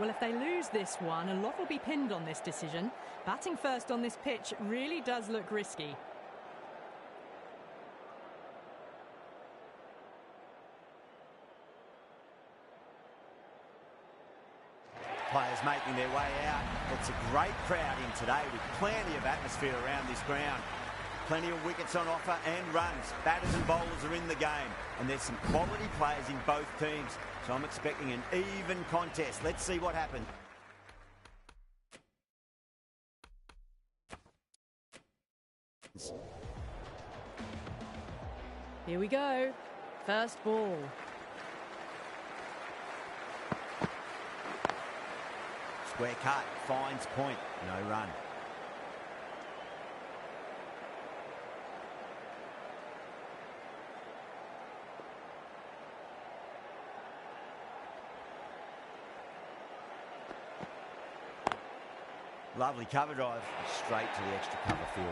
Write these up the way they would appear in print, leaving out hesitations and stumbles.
Well, if they lose this one, a lot will be pinned on this decision. Batting first on this pitch really does look risky. Players making their way out. It's a great crowd in today with plenty of atmosphere around this ground. Plenty of wickets on offer and runs. Batters and bowlers are in the game. And there's some quality players in both teams. So I'm expecting an even contest. Let's see what happens. Here we go. First ball. Square cut, finds point, no run. Lovely cover drive, straight to the extra cover fielder.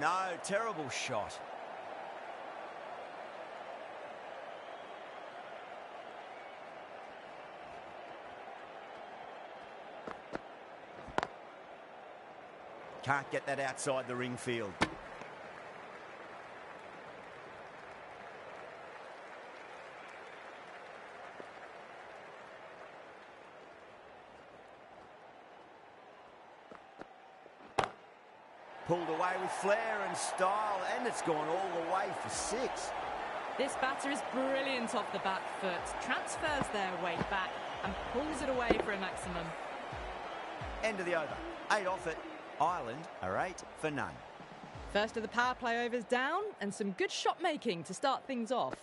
No, terrible shot. Can't get that outside the ring field. Pulled away with flair and style, and it's gone all the way for 6. This batter is brilliant off the back foot, transfers their weight back and pulls it away for a maximum. End of the over. 8 off it. Ireland are 8 for none. First of the power play overs down, and some good shot making to start things off.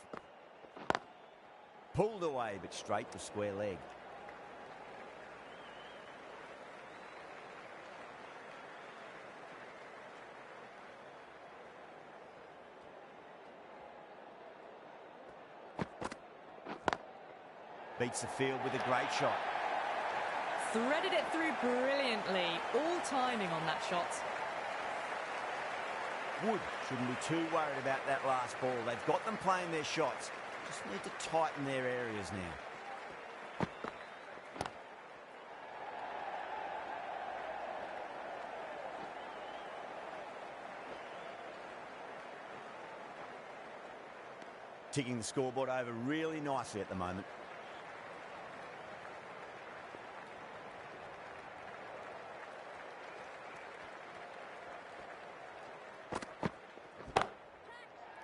Pulled away, but straight to square leg. Beats the field with a great shot. Threaded it through brilliantly. All timing on that shot. Wood shouldn't be too worried about that last ball. They've got them playing their shots. Just need to tighten their areas now. Ticking the scoreboard over really nicely at the moment.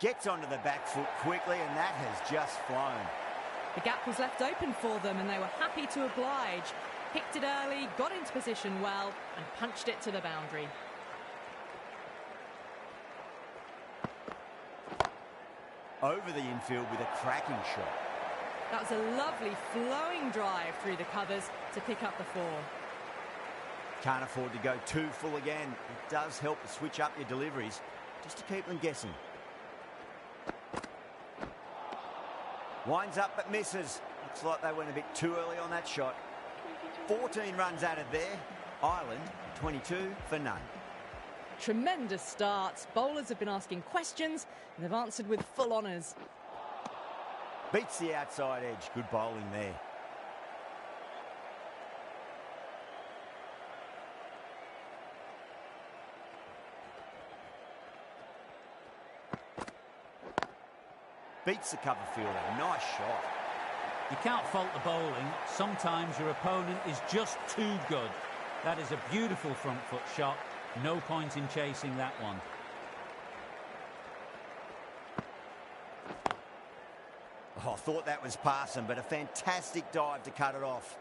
Gets onto the back foot quickly, and that has just flown. The gap was left open for them, and they were happy to oblige. Picked it early, got into position well, and punched it to the boundary. Over the infield with a cracking shot. That was a lovely flowing drive through the covers to pick up the 4. Can't afford to go too full again. It does help to switch up your deliveries, just to keep them guessing. Winds up but misses. Looks like they went a bit too early on that shot. 14 runs added there. Ireland 22 for none. Tremendous start. Bowlers have been asking questions and they've answered with full honours. Beats the outside edge. Good bowling there. Beats the cover fielder. Nice shot. You can't fault the bowling. Sometimes your opponent is just too good. That is a beautiful front foot shot. No point in chasing that one. Oh, I thought that was passing, but a fantastic dive to cut it off.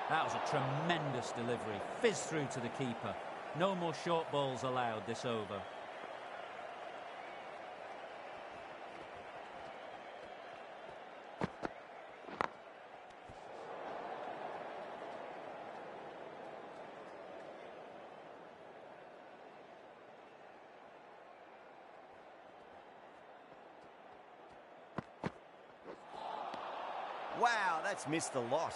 That was a tremendous delivery. Fizzed through to the keeper. No more short balls allowed this over. Wow, that's missed a lot.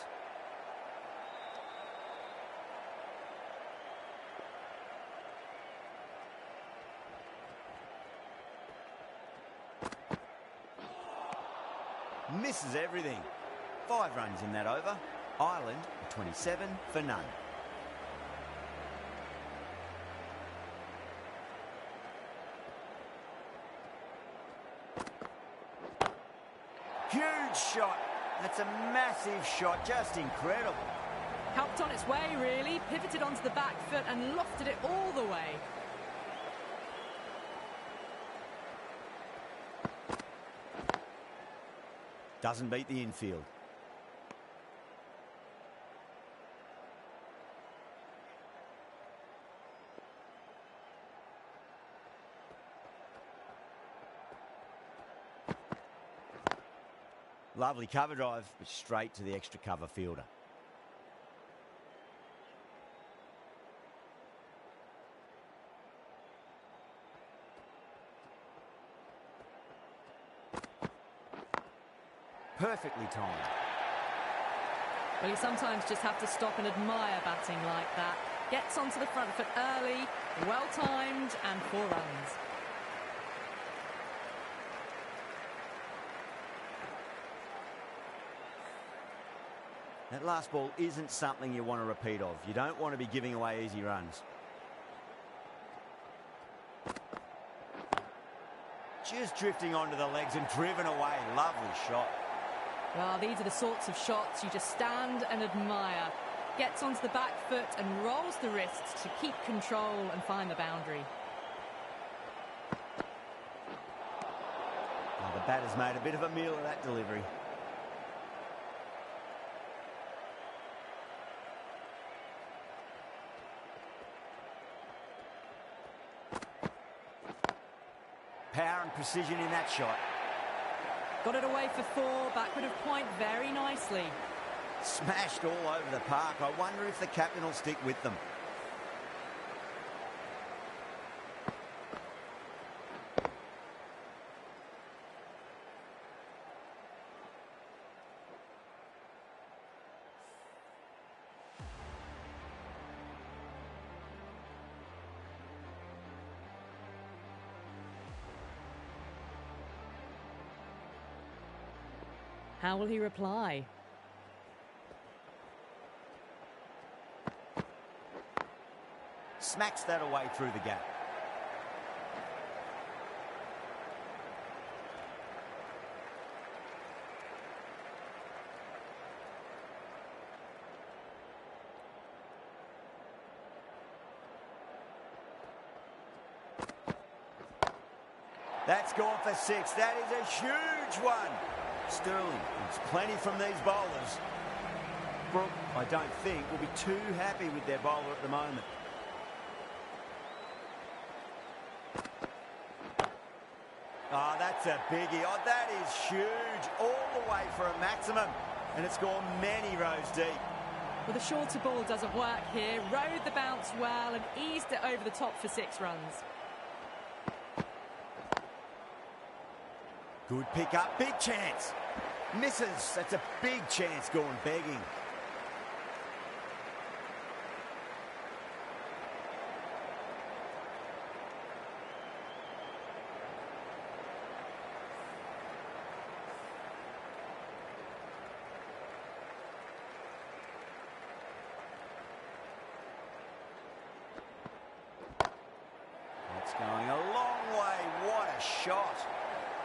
Misses everything. 5 runs in that over. Ireland, 27 for none. Huge shot. That's a massive shot, just incredible. Helped on its way, really. Pivoted onto the back foot and lofted it all the way. Doesn't beat the infield. Lovely cover drive, but straight to the extra cover fielder. Perfectly timed. Well, you sometimes just have to stop and admire batting like that. Gets onto the front foot early, well timed, and 4 runs. That last ball isn't something you want to repeat of. You don't want to be giving away easy runs. Just drifting onto the legs and driven away. Lovely shot. Well, these are the sorts of shots you just stand and admire. Gets onto the back foot and rolls the wrists to keep control and find the boundary. Oh, the batter's made a bit of a meal of that delivery. Power and precision in that shot. Got it away for 4, backward of point very nicely. Smashed all over the park. I wonder if the captain will stick with them. How will he reply? Smacks that away through the gap. That's gone for 6. That is a huge one. Sterling needs plenty from these bowlers. Brooke, I don't think, will be too happy with their bowler at the moment. Oh, that's a biggie. Oh, that is huge. All the way for a maximum. And it's gone many rows deep. Well, the shorter ball doesn't work here. Rode the bounce well and eased it over the top for 6 runs. Good pick up, big chance. Misses, that's a big chance going begging. That's going a long way, what a shot.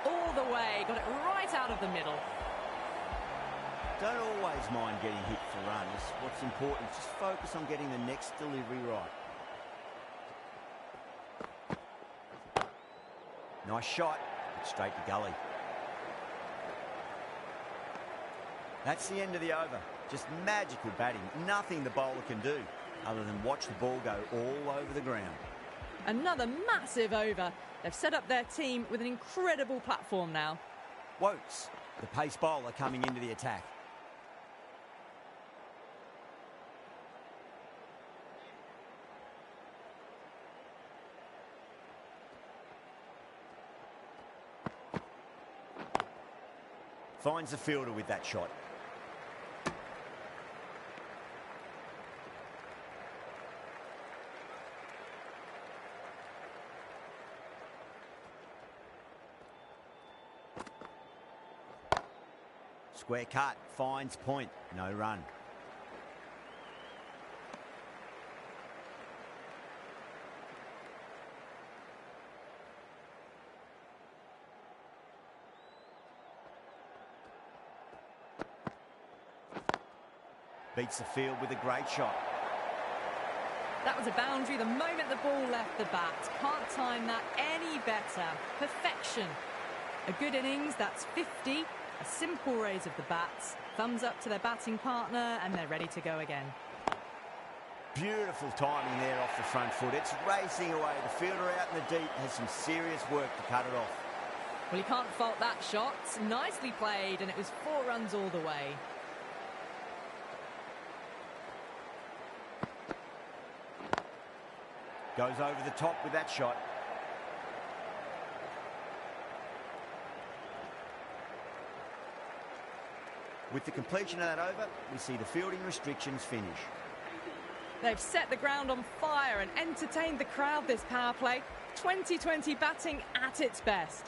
All the way, got it right out of the middle. Don't always mind getting hit for runs. What's important is just focus on getting the next delivery right. Nice shot, but straight to gully. That's the end of the over. Just magical batting. Nothing the bowler can do. other than watch the ball go all over the ground. Another massive over. They've set up their team with an incredible platform now. Wokes, the pace bowler, coming into the attack. Finds the fielder with that shot. Square cut, finds point, no run. Beats the field with a great shot. That was a boundary the moment the ball left the bat. Can't time that any better. Perfection. A good innings, that's 50. A simple raise of the bats. Thumbs up to their batting partner, and they're ready to go again. Beautiful timing there off the front foot. It's racing away. The fielder out in the deep has some serious work to cut it off. Well, you can't fault that shot. Nicely played, and it was 4 runs all the way. Goes over the top with that shot. With the completion of that over, we see the fielding restrictions finish. They've set the ground on fire and entertained the crowd this power play. 2020 batting at its best.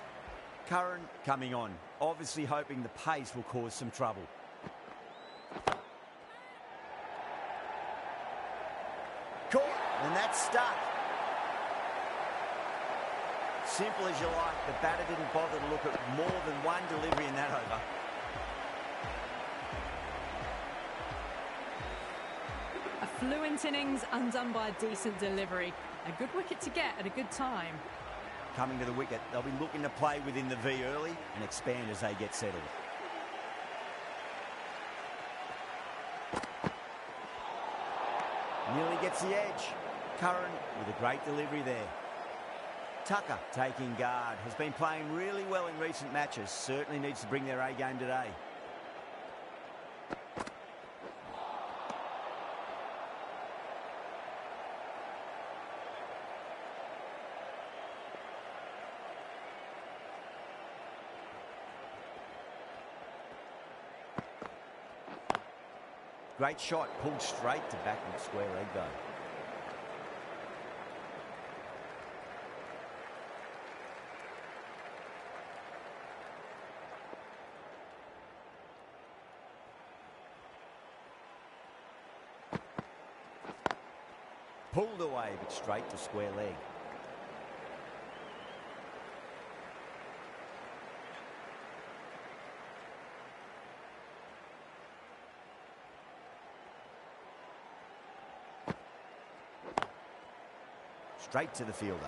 Curran coming on, obviously hoping the pace will cause some trouble. Caught, and that's stuck. Simple as you like, the batter didn't bother to look at more than one delivery in that over. A fluent innings undone by a decent delivery. A good wicket to get at a good time. Coming to the wicket, they'll be looking to play within the V early and expand as they get settled. Nearly gets the edge. Curran with a great delivery there. Tucker taking guard, has been playing really well in recent matches, certainly needs to bring their A game today. Great shot, pulled straight to backward square leg though. Pulled away, but straight to square leg. Straight to the fielder.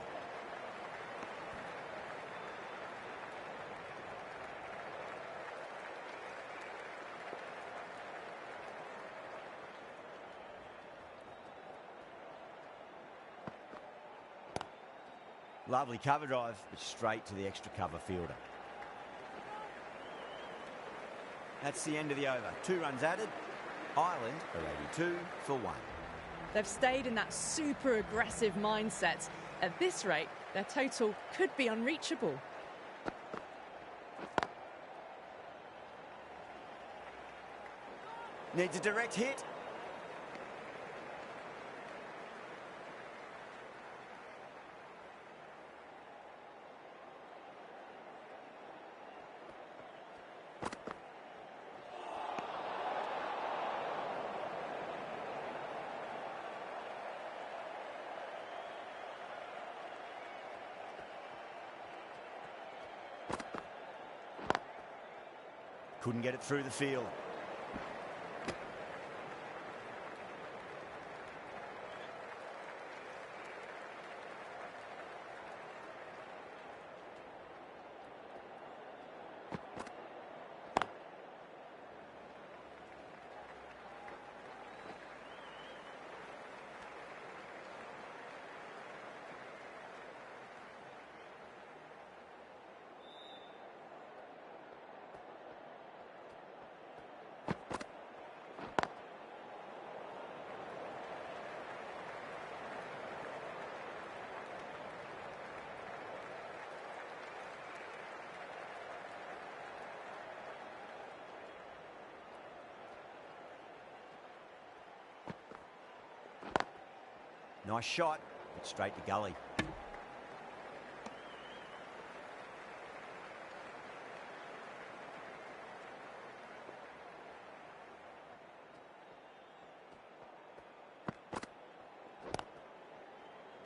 Lovely cover drive, but straight to the extra cover fielder. That's the end of the over. 2 runs added. Ireland are 82 for 1. They've stayed in that super aggressive mindset. At this rate, their total could be unreachable. Needs a direct hit. Couldn't get it through the field. Nice shot, but straight to gully.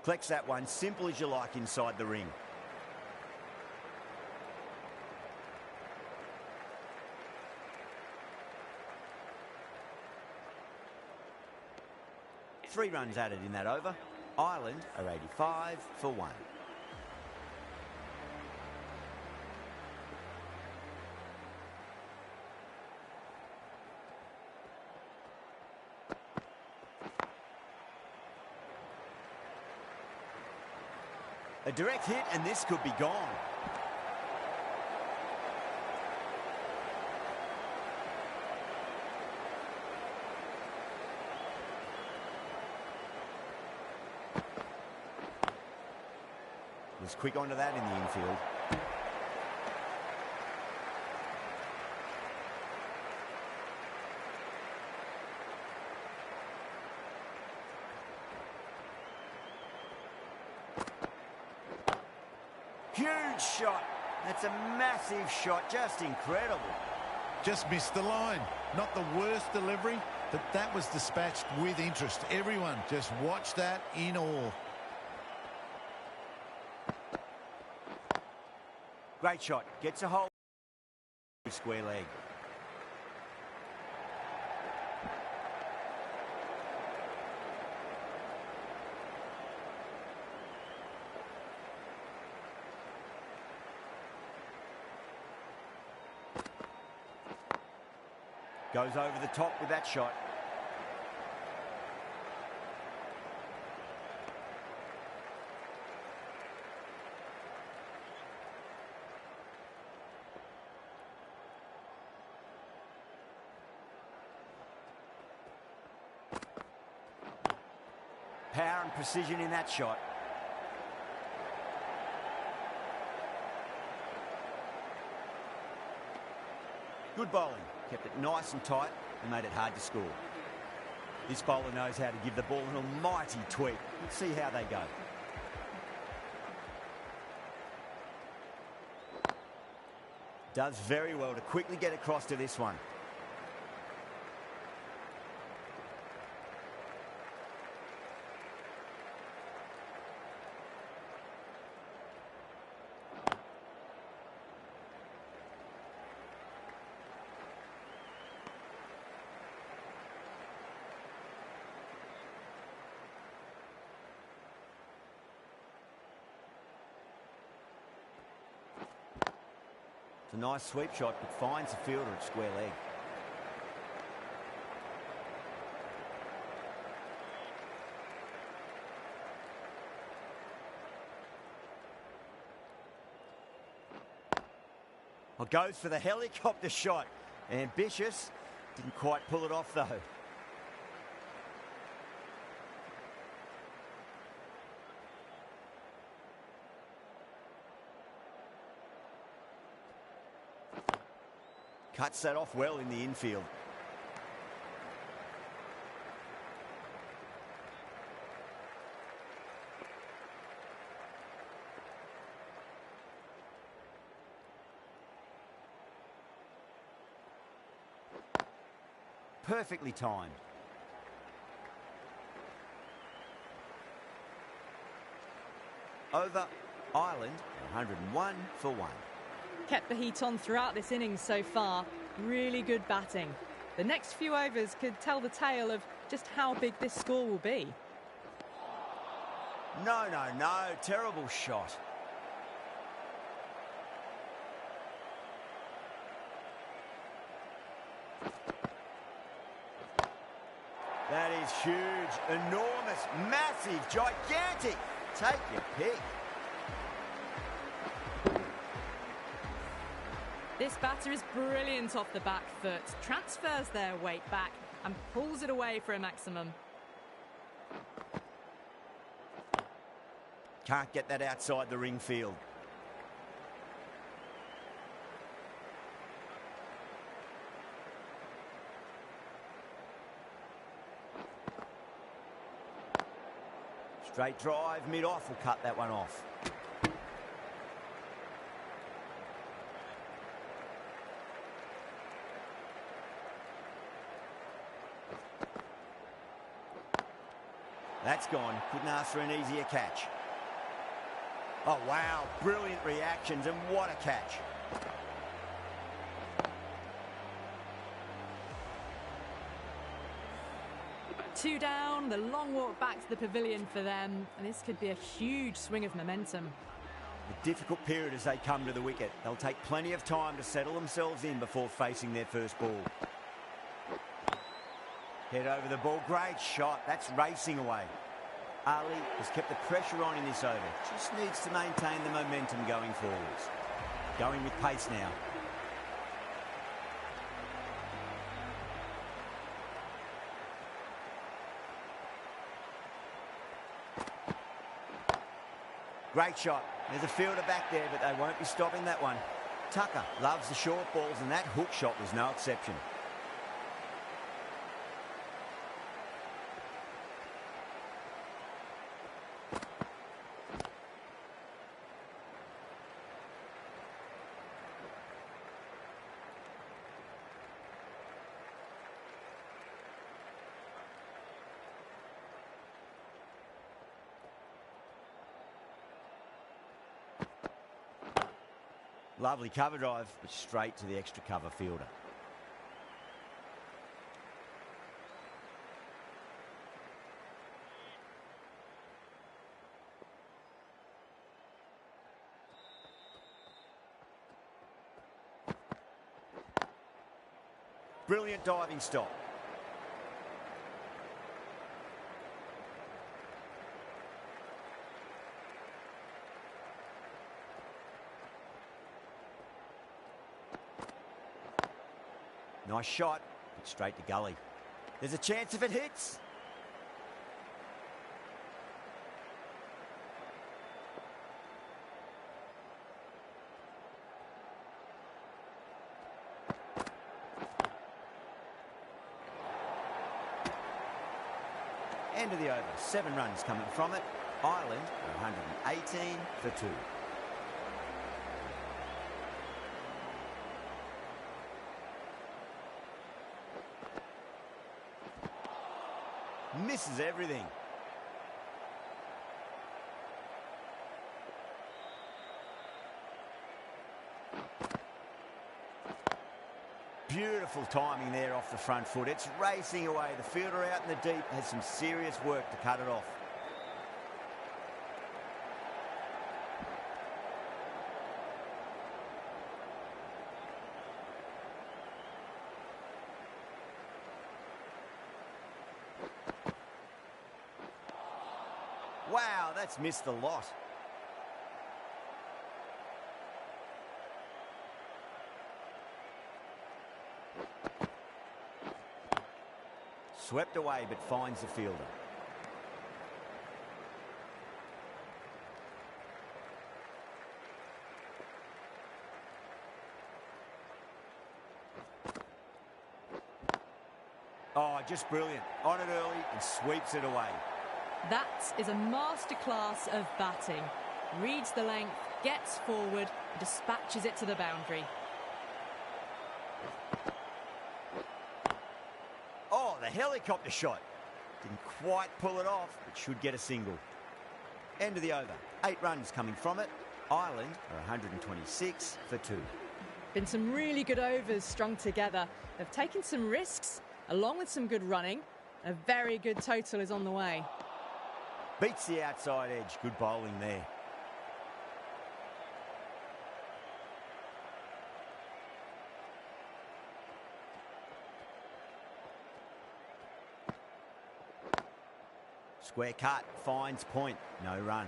Collects that one, simple as you like inside the ring. Three runs added in that over. Ireland are 85 for 1. A direct hit and this could be gone. Was quick onto that in the infield. Huge shot. That's a massive shot. Just incredible. Just missed the line. Not the worst delivery, but that was dispatched with interest. Everyone just watch that in awe. Great shot. Gets a hold. Square leg. Goes over the top with that shot. Power and precision in that shot. Good bowling. Kept it nice and tight and made it hard to score. This bowler knows how to give the ball an almighty tweak. Let's see how they go. Does very well to quickly get across to this one. It's a nice sweep shot, but finds the fielder at square leg. Well, goes for the helicopter shot. Ambitious. Didn't quite pull it off, though. Cuts that off well in the infield. Perfectly timed. Over. Ireland, 101 for 1. Kept the heat on throughout this innings so far. Really good batting. The next few overs could tell the tale of just how big this score will be. No. Terrible shot. That is huge, enormous, massive, gigantic. Take your pick. This batter is brilliant off the back foot, transfers their weight back and pulls it away for a maximum. Can't get that outside the ring field. Straight drive, mid-off will cut that one off. That's gone. Couldn't ask for an easier catch. Oh, wow. Brilliant reactions, and what a catch. Two down, the long walk back to the pavilion for them, and this could be a huge swing of momentum. A difficult period as they come to the wicket. They'll take plenty of time to settle themselves in before facing their first ball. Head over the ball. Great shot. That's racing away. Ali has kept the pressure on in this over. Just needs to maintain the momentum going forwards. Going with pace now. Great shot. There's a fielder back there, but they won't be stopping that one. Tucker loves the short balls, and that hook shot was no exception. Lovely cover drive, but straight to the extra cover fielder. Brilliant diving stop. Nice shot, but straight to gully. There's a chance if it hits. End of the over. 7 runs coming from it. Ireland, 118 for 2. Misses everything. Beautiful timing there off the front foot. It's racing away. The fielder out in the deep has some serious work to cut it off. Wow, that's missed a lot. Swept away, but finds the fielder. Oh, just brilliant. On it early and sweeps it away. That is a masterclass of batting. Reads the length, gets forward, and dispatches it to the boundary. Oh, the helicopter shot. Didn't quite pull it off, but should get a single. End of the over. 8 runs coming from it. Ireland are 126 for 2. Been some really good overs strung together. They've taken some risks, along with some good running. A very good total is on the way. Beats the outside edge. Good bowling there. Square cut, finds point, no run.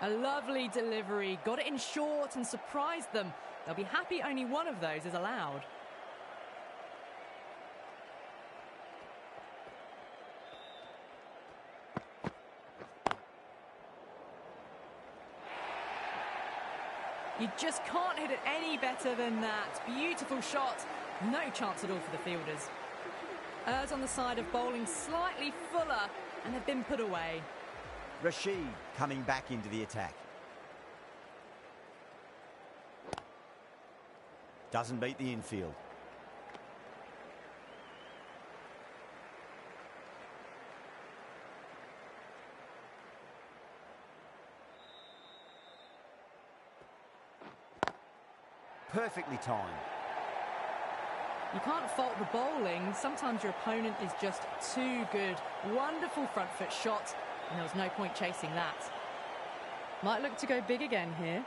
A lovely delivery, got it in short and surprised them. They'll be happy only one of those is allowed. You just can't hit it any better than that. Beautiful shot. No chance at all for the fielders. Errs on the side of bowling slightly fuller, and they've been put away. Rashid coming back into the attack. Doesn't beat the infield. Perfectly timed. You can't fault the bowling. Sometimes your opponent is just too good. Wonderful front foot shot, and there was no point chasing that. Might look to go big again here.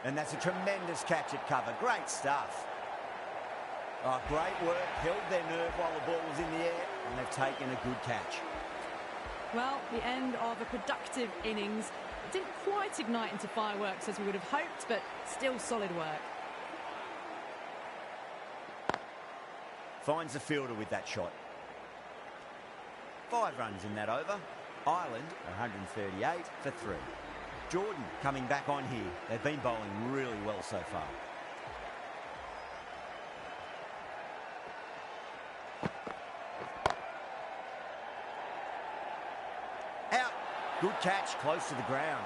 And that's a tremendous catch at cover. Great stuff. Oh, great work. Held their nerve while the ball was in the air, and they've taken a good catch. Well, the end of a productive innings. It didn't quite ignite into fireworks as we would have hoped, but still solid work. Finds the fielder with that shot. 5 runs in that over. Ireland, 138 for 3. Jordan coming back on here. They've been bowling really well so far. Out. Good catch, close to the ground.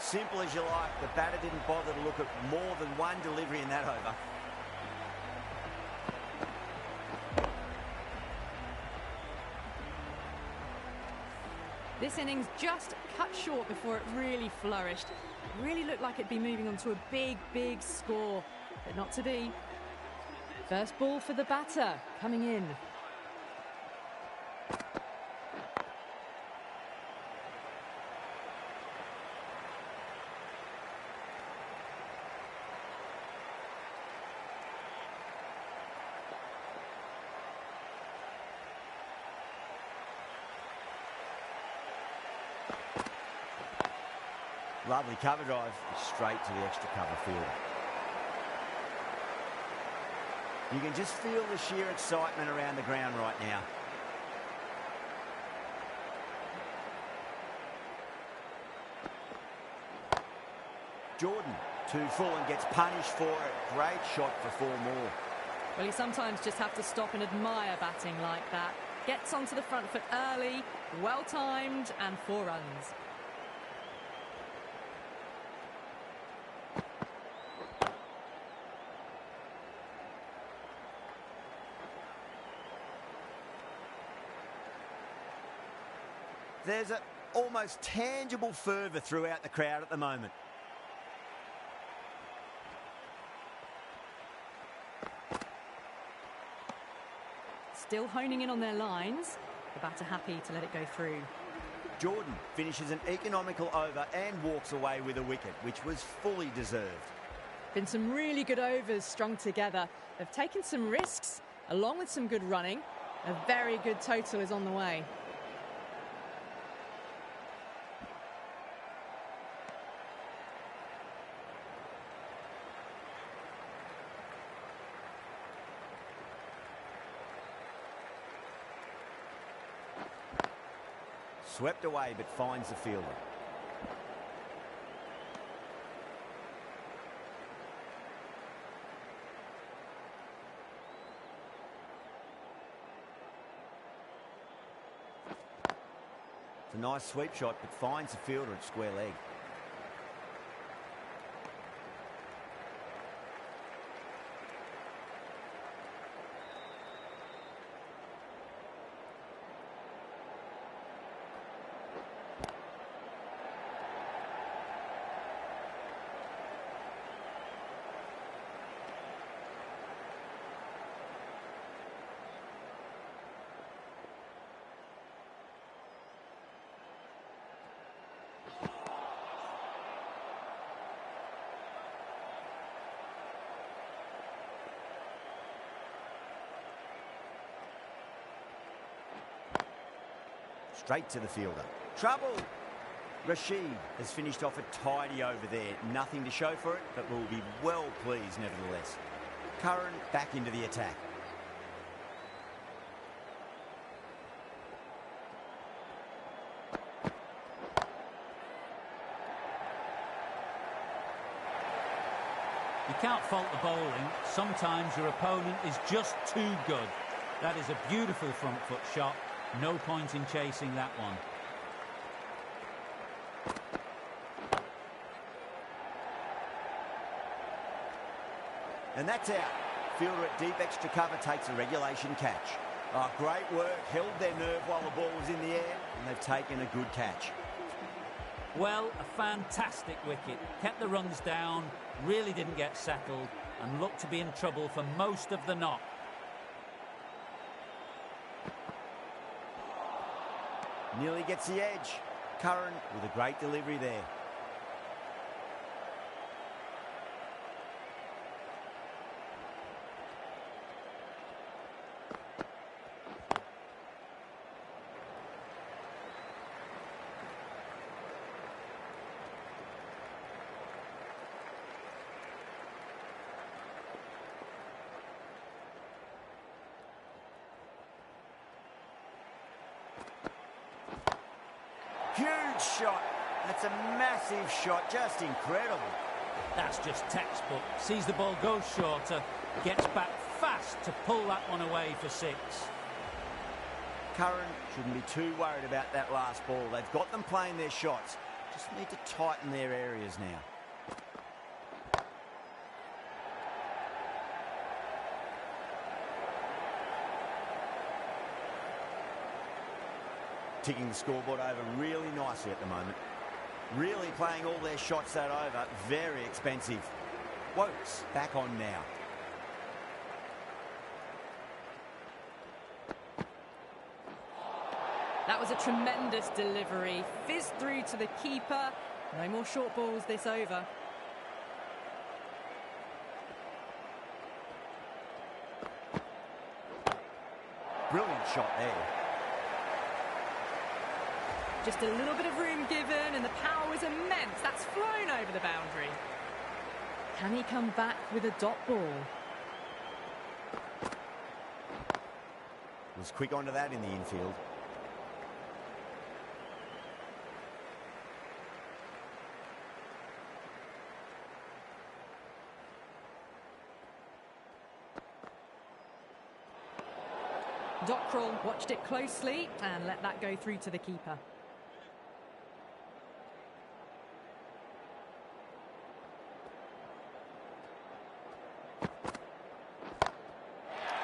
Simple as you like. The batter didn't bother to look at more than one delivery in that over. This innings just cut short before it really flourished. It really looked like it'd be moving on to a big, big score, but not to be. First ball for the batter, coming in. Lovely cover drive, straight to the extra cover field. You can just feel the sheer excitement around the ground right now. Jordan, too full and gets punished for it. Great shot for 4 more. Well, you sometimes just have to stop and admire batting like that. Gets onto the front foot early, well timed, and 4 runs. There's an almost tangible fervour throughout the crowd at the moment. Still honing in on their lines. The batter happy to let it go through. Jordan finishes an economical over and walks away with a wicket, which was fully deserved. Been some really good overs strung together. They've taken some risks, along with some good running. A very good total is on the way. Swept away, but finds the fielder. It's a nice sweep shot, but finds the fielder at square leg. Straight to the fielder. Trouble! Rashid has finished off a tidy over there. Nothing to show for it, but will be well pleased nevertheless. Curran back into the attack. You can't fault the bowling. Sometimes your opponent is just too good. That is a beautiful front foot shot. No point in chasing that one. And that's out. Fielder at deep extra cover takes a regulation catch. Oh, great work. Held their nerve while the ball was in the air, and they've taken a good catch. Well, a fantastic wicket. Kept the runs down, really didn't get settled, and looked to be in trouble for most of the knock. Nearly gets the edge. Curran with a great delivery there. Huge shot. That's a massive shot. Just incredible. That's just textbook. Sees the ball go shorter, gets back fast to pull that one away for 6. Curran shouldn't be too worried about that last ball. They've got them playing their shots. Just need to tighten their areas now. Ticking the scoreboard over really nicely at the moment. Really playing all their shots that over. Very expensive. Wokes back on now. That was a tremendous delivery. Fizzed through to the keeper. No more short balls this over. Brilliant shot there. Just a little bit of room given, and the power was immense. That's flown over the boundary. Can he come back with a dot ball? Was quick onto that in the infield. Dockrell watched it closely and let that go through to the keeper.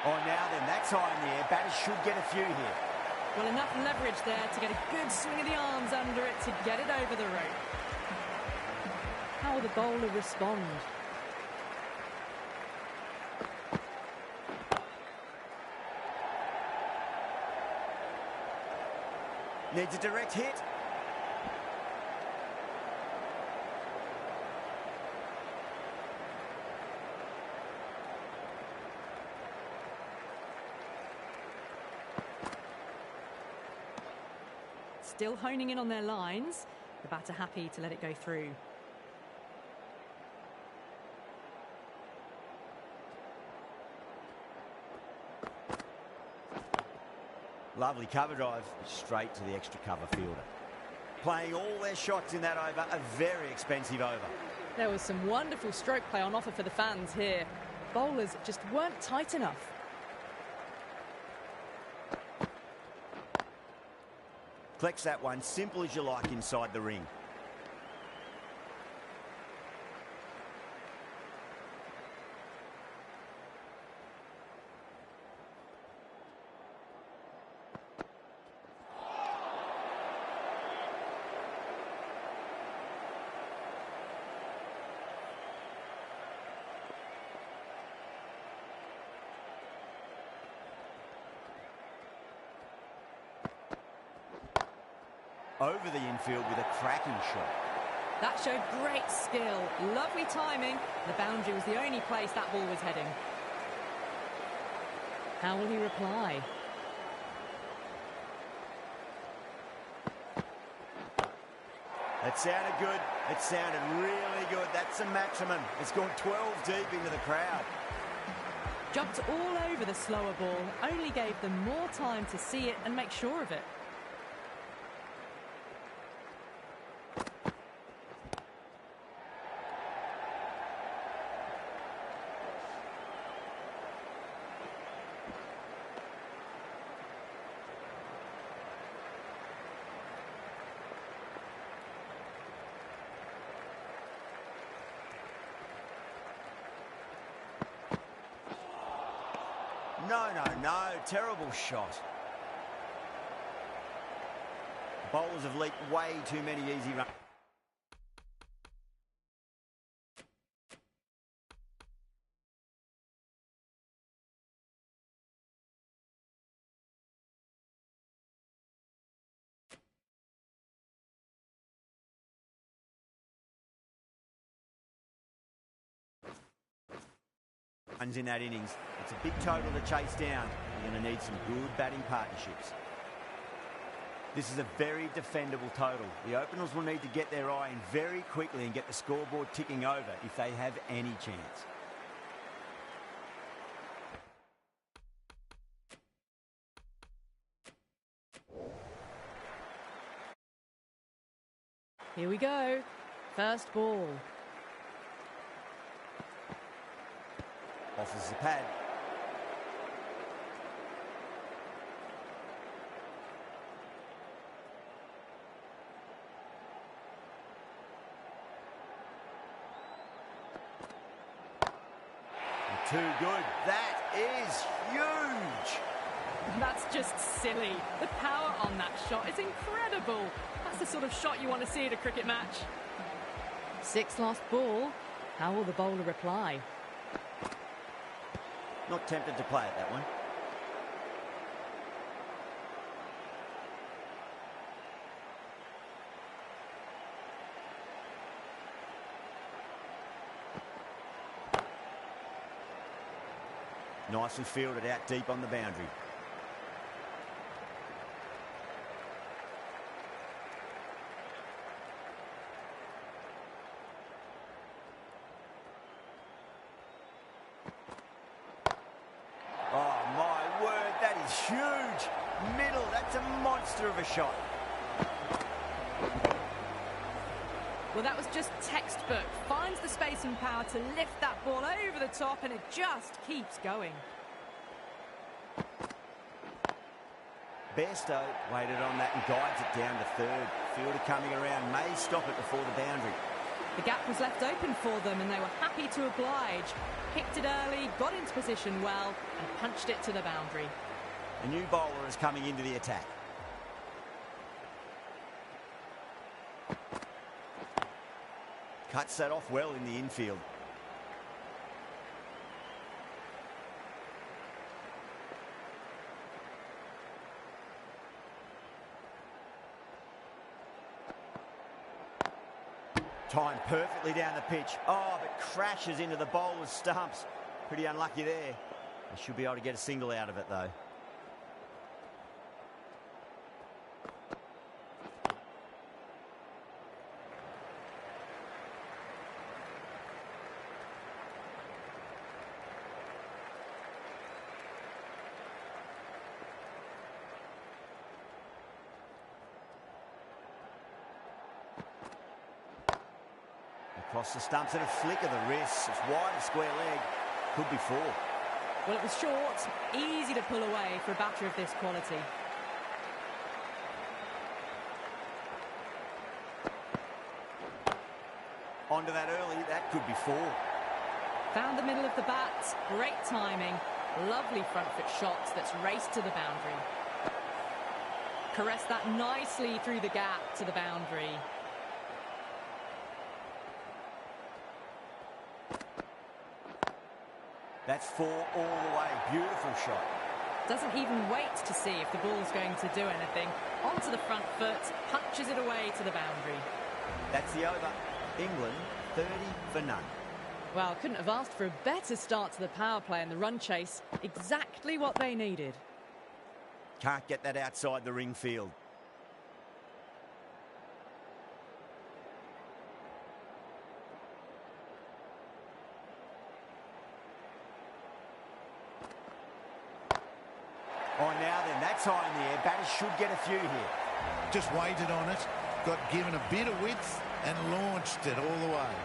Oh, now then, that's high in the air. Batters should get a few here. Well, enough leverage there to get a good swing of the arms under it to get it over the rope. How will the bowler respond? Needs a direct hit. Still honing in on their lines. The batter happy to let it go through. Lovely cover drive, straight to the extra cover fielder. Playing all their shots in that over, a very expensive over. There was some wonderful stroke play on offer for the fans here. Bowlers just weren't tight enough. Collects that one, simple as you like inside the ring. Over the infield with a cracking shot. That showed great skill, lovely timing. The boundary was the only place that ball was heading. How will he reply? It sounded good. It sounded really good. That's the maximum. It's gone 12 deep into the crowd. Jumped all over the slower ball, only gave them more time to see it and make sure of it. No. Terrible shot. Bowlers have leaked way too many easy runs. In that innings. It's a big total to chase down. You're going to need some good batting partnerships. This is a very defendable total. The openers will need to get their eye in very quickly and get the scoreboard ticking over if they have any chance. Here we go. First ball. Offers the pad. Too good. That is huge. That's just silly. The power on that shot is incredible. That's the sort of shot you want to see at a cricket match. Sixth last ball. How will the bowler reply? Not tempted to play it, that one. Nicely fielded out deep on the boundary. Oh, my word, that is huge. Middle, that's a monster of a shot. Well, that was just textbook. Finds the space and power to lift that ball over the top, and it just keeps going. Bairstow waited on that and guides it down to third. Fielder coming around may stop it before the boundary. The gap was left open for them, and they were happy to oblige. Kicked it early, got into position well, and punched it to the boundary. A new bowler is coming into the attack. Cuts that off well in the infield. Timed perfectly down the pitch. Oh, but crashes into the bowler's stumps. Pretty unlucky there. They should be able to get a single out of it, though. Across the stumps and a flick of the wrist. It's wide, a square leg. Could be four. Well, it was short, easy to pull away for a batter of this quality. Onto that early, that could be four. Found the middle of the bat, great timing, lovely front foot shots that's raced to the boundary. Caressed that nicely through the gap to the boundary. That's four all the way. Beautiful shot. Doesn't even wait to see if the ball's going to do anything. Onto the front foot, punches it away to the boundary. That's the over. England 30 for none. Well, couldn't have asked for a better start to the power play and the run chase. Exactly what they needed. Can't get that outside the ring field. Oh, now then, that's high in the air. Batters should get a few here. Just waited on it, got given a bit of width and launched it all the way.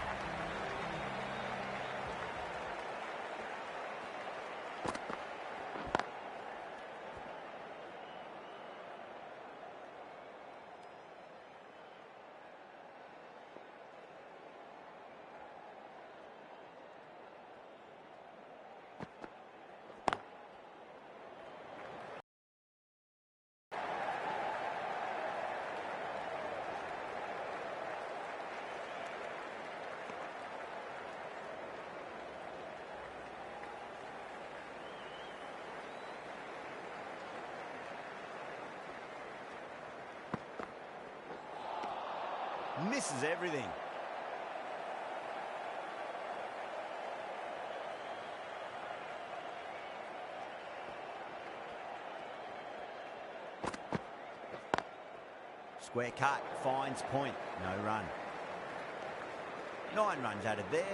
Misses everything. Square cut, finds point, no run. 9 runs added there.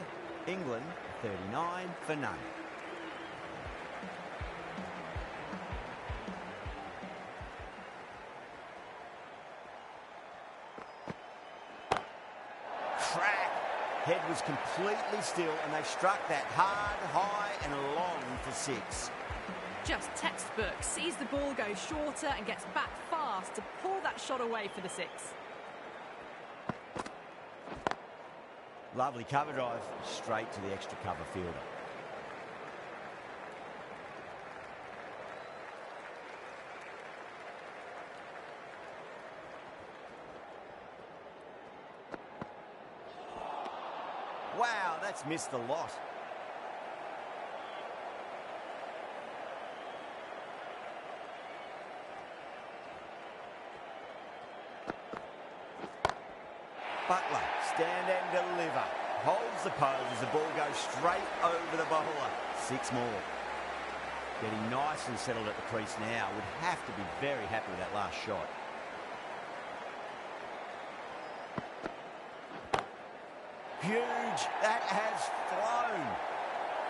England 39 for none. Crack. Head was completely still and they struck that hard, high and long for 6. Just textbook. Sees the ball go shorter and gets back fast to pull that shot away for the 6. Lovely cover drive, straight to the extra cover fielder. Wow, that's missed the lot. Butler, stand and deliver. Holds the pose as the ball goes straight over the bowler. 6 more. Getting nice and settled at the crease now. Would have to be very happy with that last shot. Huge. That has flown.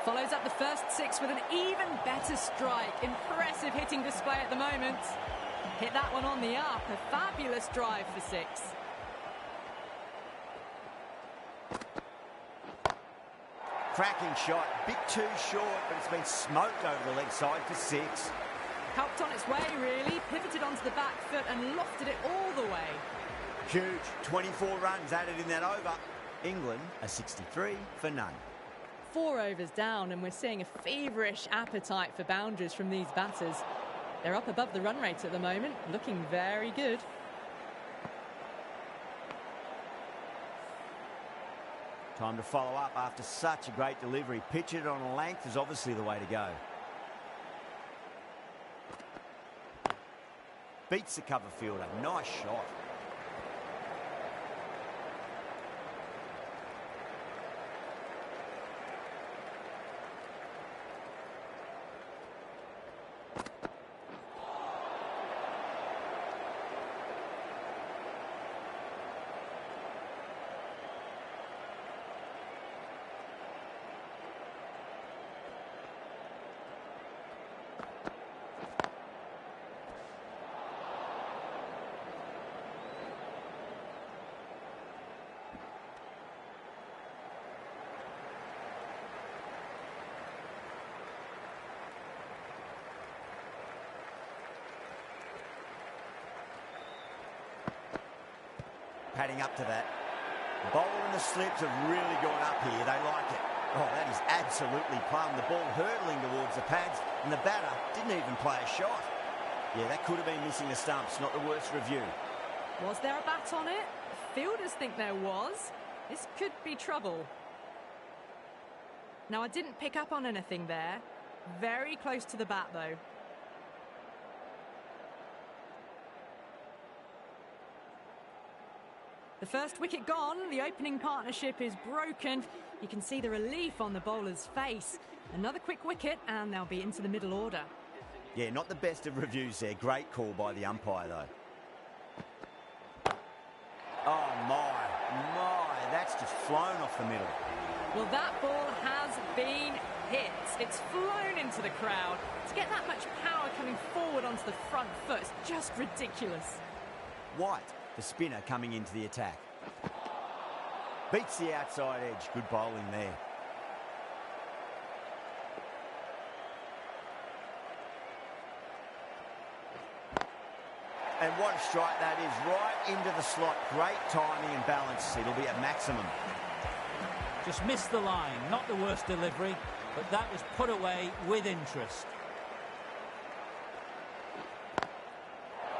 Follows up the first 6 with an even better strike. Impressive hitting display at the moment. Hit that one on the up. A fabulous drive for 6. Cracking shot. Bit too short, but it's been smoked over the leg side for 6. Helped on its way, really. Pivoted onto the back foot and lofted it all the way. Huge. 24 runs added in that over. England are 63 for none. 4 overs down, and we're seeing a feverish appetite for boundaries from these batters. They're up above the run rate at the moment, looking very good. Time to follow up after such a great delivery. Pitch it on a length is obviously the way to go. Beats the cover fielder. Nice shot. Padding up to that. The bowler and the slips have really gone up here. They like it. Oh, that is absolutely plumb. The ball hurtling towards the pads, and the batter didn't even play a shot. Yeah, that could have been missing the stumps. Not the worst review. Was there a bat on it? Fielders think there was. This could be trouble. Now, I didn't pick up on anything there. Very close to the bat, though. The first wicket gone, the opening partnership is broken. You can see the relief on the bowler's face. Another quick wicket and they'll be into the middle order. Yeah, not the best of reviews there. Great call by the umpire, though. Oh, my, that's just flown off the middle. Well, that ball has been hits. It's flown into the crowd. To get that much power coming forward onto the front foot is just ridiculous. White, the spinner, coming into the attack. Beats the outside edge. Good bowling there. And what a strike that is, right into the slot. Great timing and balance. It'll be at maximum. Just missed the line. Not the worst delivery, but that was put away with interest.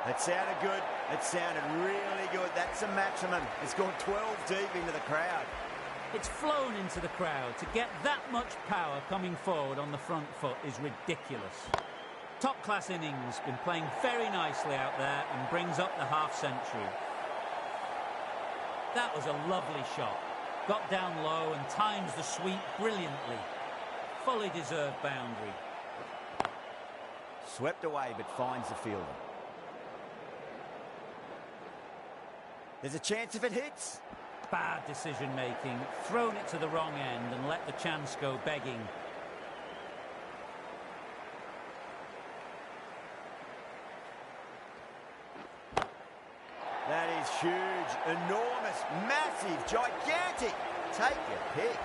That sounded good. It sounded really good. That's a maximum. It's gone 12 deep into the crowd. It's flown into the crowd. To get that much power coming forward on the front foot is ridiculous. Top-class innings, been playing very nicely out there and brings up the half-century. That was a lovely shot. Got down low and times the sweep brilliantly. Fully deserved boundary. Swept away but finds the fielder. There's a chance if it hits. Bad decision-making. Thrown it to the wrong end and let the chance go begging. That is huge, enormous, massive, gigantic. Take your pick.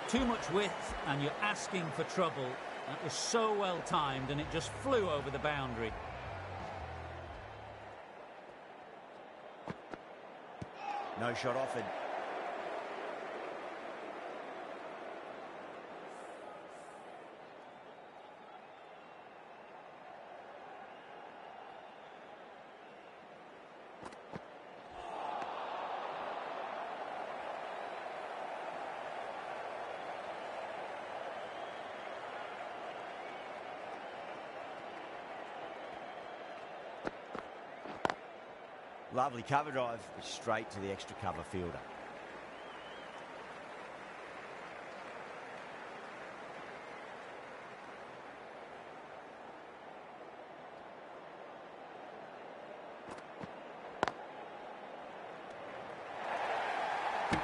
Too much width and you're asking for trouble. That was so well timed and it just flew over the boundary. No shot offered. Lovely cover drive, straight to the extra cover fielder.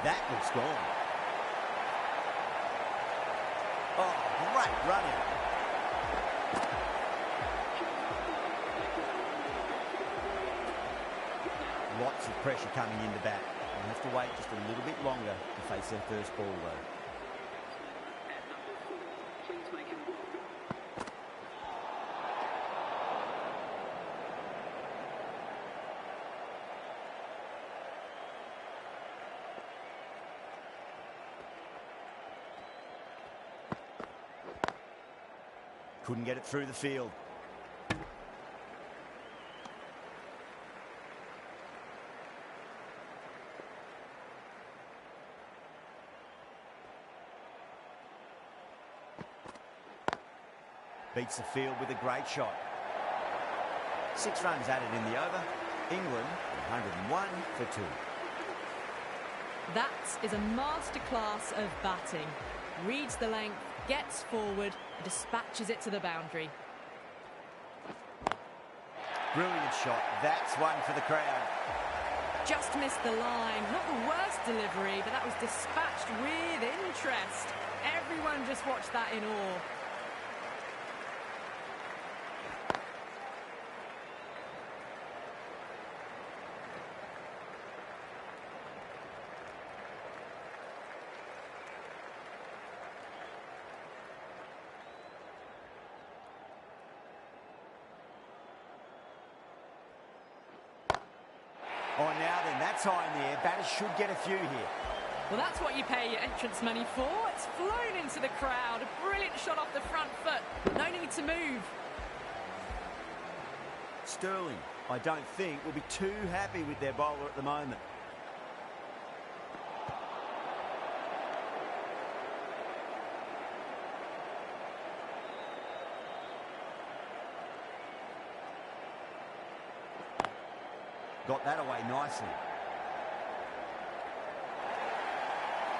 That looks gone. Oh, great running. Lots of pressure coming into bat. They'll have to wait just a little bit longer to face their first ball, though. Couldn't get it through the field. Beats the field with a great shot. 6 runs added in the over. England 101 for 2. That is a masterclass of batting. Reads the length, gets forward, and dispatches it to the boundary. Brilliant shot. That's one for the crowd. Just missed the line. Not the worst delivery, but that was dispatched with interest. Everyone just watched that in awe. Oh, now then, that's high in the air. Batters should get a few here. Well, that's what you pay your entrance money for. It's flown into the crowd. A brilliant shot off the front foot. No need to move. Sterling, I don't think, will be too happy with their bowler at the moment. Got that away nicely.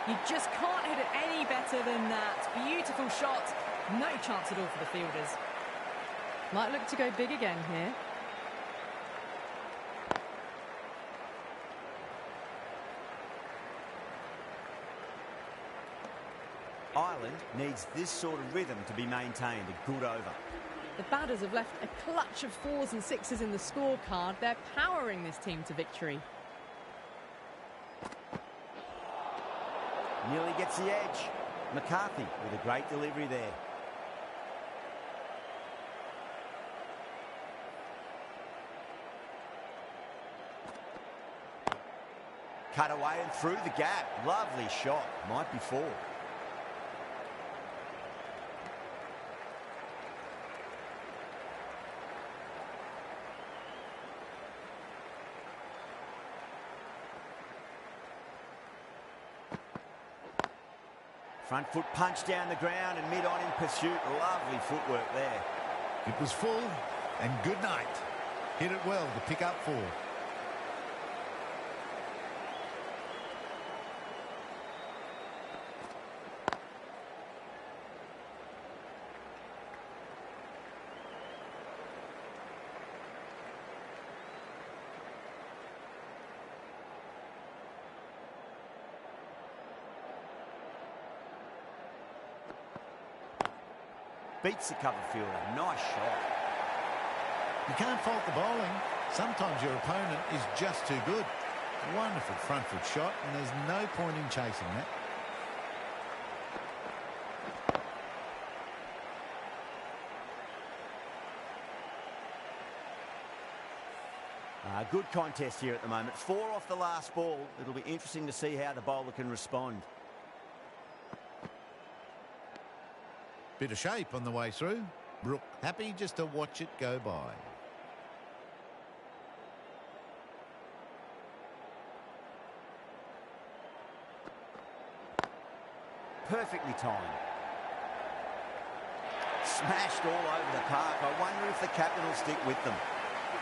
You just can't hit it any better than that. Beautiful shot. No chance at all for the fielders. Might look to go big again here. Ireland needs this sort of rhythm to be maintained. A good over. The batters have left a clutch of 4s and 6s in the scorecard. They're powering this team to victory. Nearly gets the edge. McCarthy with a great delivery there. Cut away and through the gap. Lovely shot. Might be 4. Front foot punch down the ground and mid-on in pursuit. Lovely footwork there. It was full and good night. Hit it well to pick up 4. Beats the cover fielder. Nice shot. You can't fault the bowling. Sometimes your opponent is just too good. Wonderful front foot shot, and there's no point in chasing that. Good contest here at the moment. 4 off the last ball. It'll be interesting to see how the bowler can respond. Bit of shape on the way through. Brook happy just to watch it go by. Perfectly timed. Smashed all over the park. I wonder if the captain will stick with them.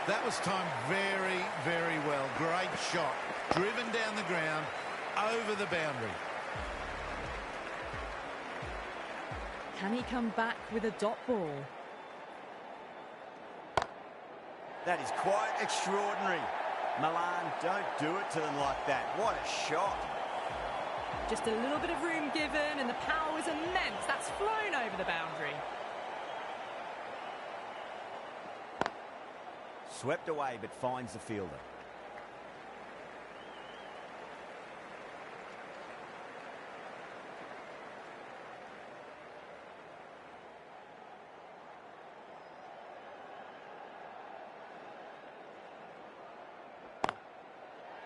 That was timed very, very well. Great shot. Driven down the ground, over the boundary. Can he come back with a dot ball? That is quite extraordinary. Milan, don't do it to them like that. What a shot. Just a little bit of room given and the power was immense. That's flown over the boundary. Swept away but finds the fielder.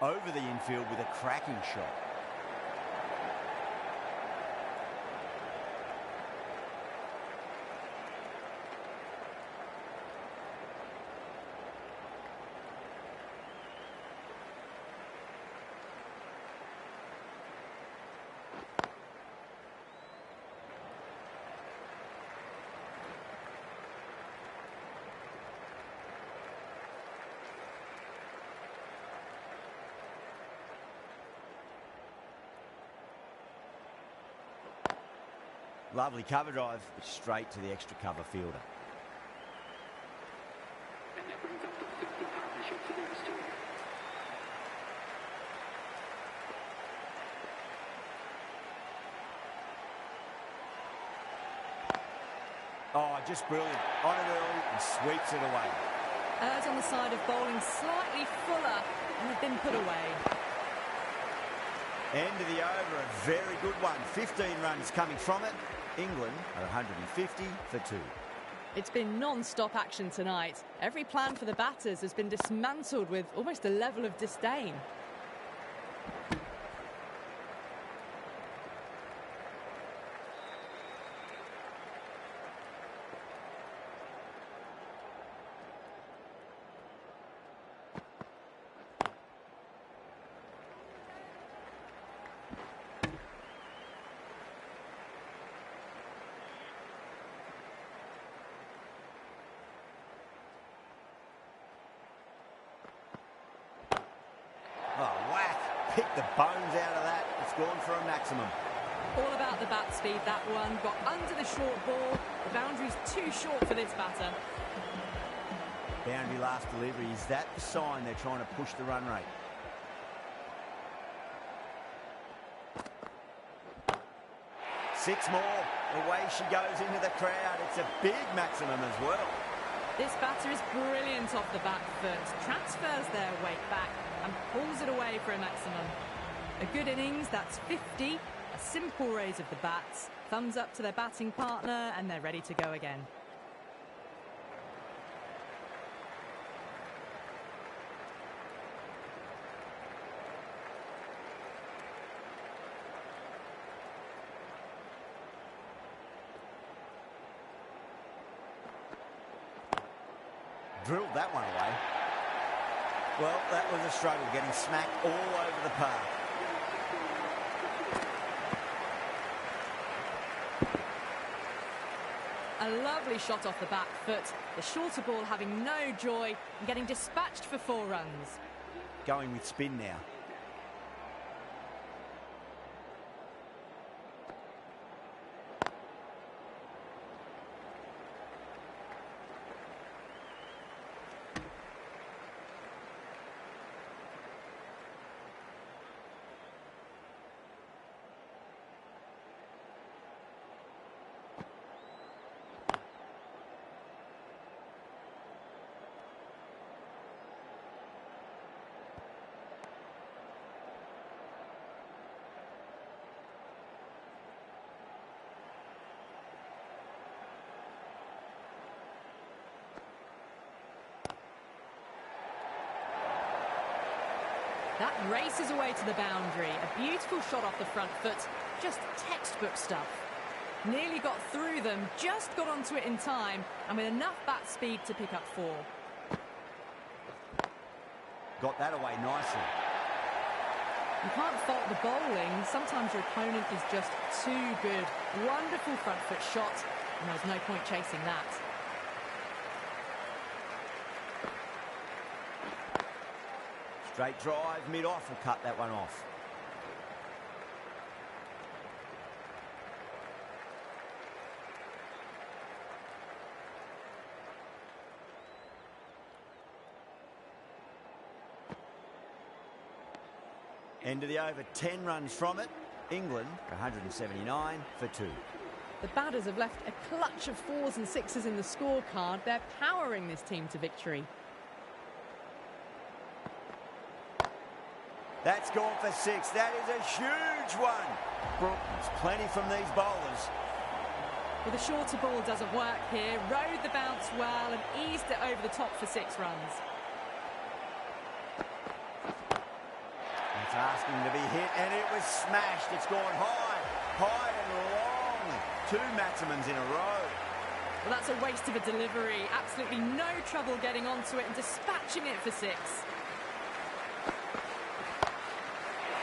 Over the infield with a cracking shot. Lovely cover drive, straight to the extra cover fielder. And that brings up the 50 partnership for these two. Oh, just brilliant. On it early and sweeps it away. Errs on the side of bowling slightly fuller and have been put away. End of the over, a very good one. 15 runs coming from it. England are 150 for 2. It's been non-stop action tonight. Every plan for the batters has been dismantled with almost a level of disdain. Oh, whack. Pick the bones out of that. It's gone for a maximum. All about the bat speed, that one. Got under the short ball. The boundary's too short for this batter. Boundary last delivery. Is that the sign they're trying to push the run rate? 6 more. Away she goes into the crowd. It's a big maximum as well. This batter is brilliant off the back foot, transfers their weight back and pulls it away for a maximum. A good innings, that's 50, a simple raise of the bats, thumbs up to their batting partner and they're ready to go again. Drilled that one away. Well, that was a struggle, getting smacked all over the park. A lovely shot off the back foot, the shorter ball having no joy and getting dispatched for 4 runs. Going with spin now. That races away to the boundary. A beautiful shot off the front foot. Just textbook stuff. Nearly got through them, just got onto it in time, and with enough bat speed to pick up 4. Got that away nicely. You can't fault the bowling. Sometimes your opponent is just too good. Wonderful front foot shot, and there was no point chasing that. Straight drive, mid-off, will cut that one off. End of the over, 10 runs from it. England, 179 for 2. The batters have left a clutch of 4s and 6s in the scorecard. They're powering this team to victory. That's gone for 6. That is a huge one. There's plenty from these bowlers. Well, the shorter ball doesn't work here. Rode the bounce well and eased it over the top for 6 runs. It's asking to be hit, and it was smashed. It's gone high, high and long. 2 maximums in a row. Well, that's a waste of a delivery. Absolutely no trouble getting onto it and dispatching it for 6.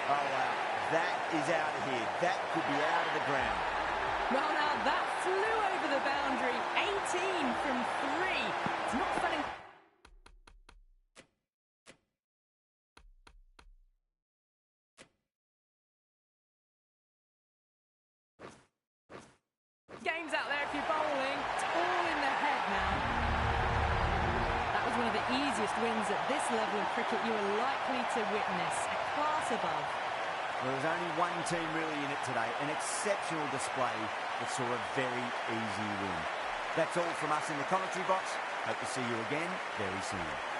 Oh, wow. That is out of here. That could be out of the ground. Well, now that flew over the boundary. 18 from 3. It's not funny. Game's out there if you're bowling. It's all in the head now. That was one of the easiest wins at this level of cricket you are likely to witness. A class above. Well, there was only one team really in it today. An exceptional display that saw a very easy win. That's all from us in the commentary box. Hope to see you again very soon.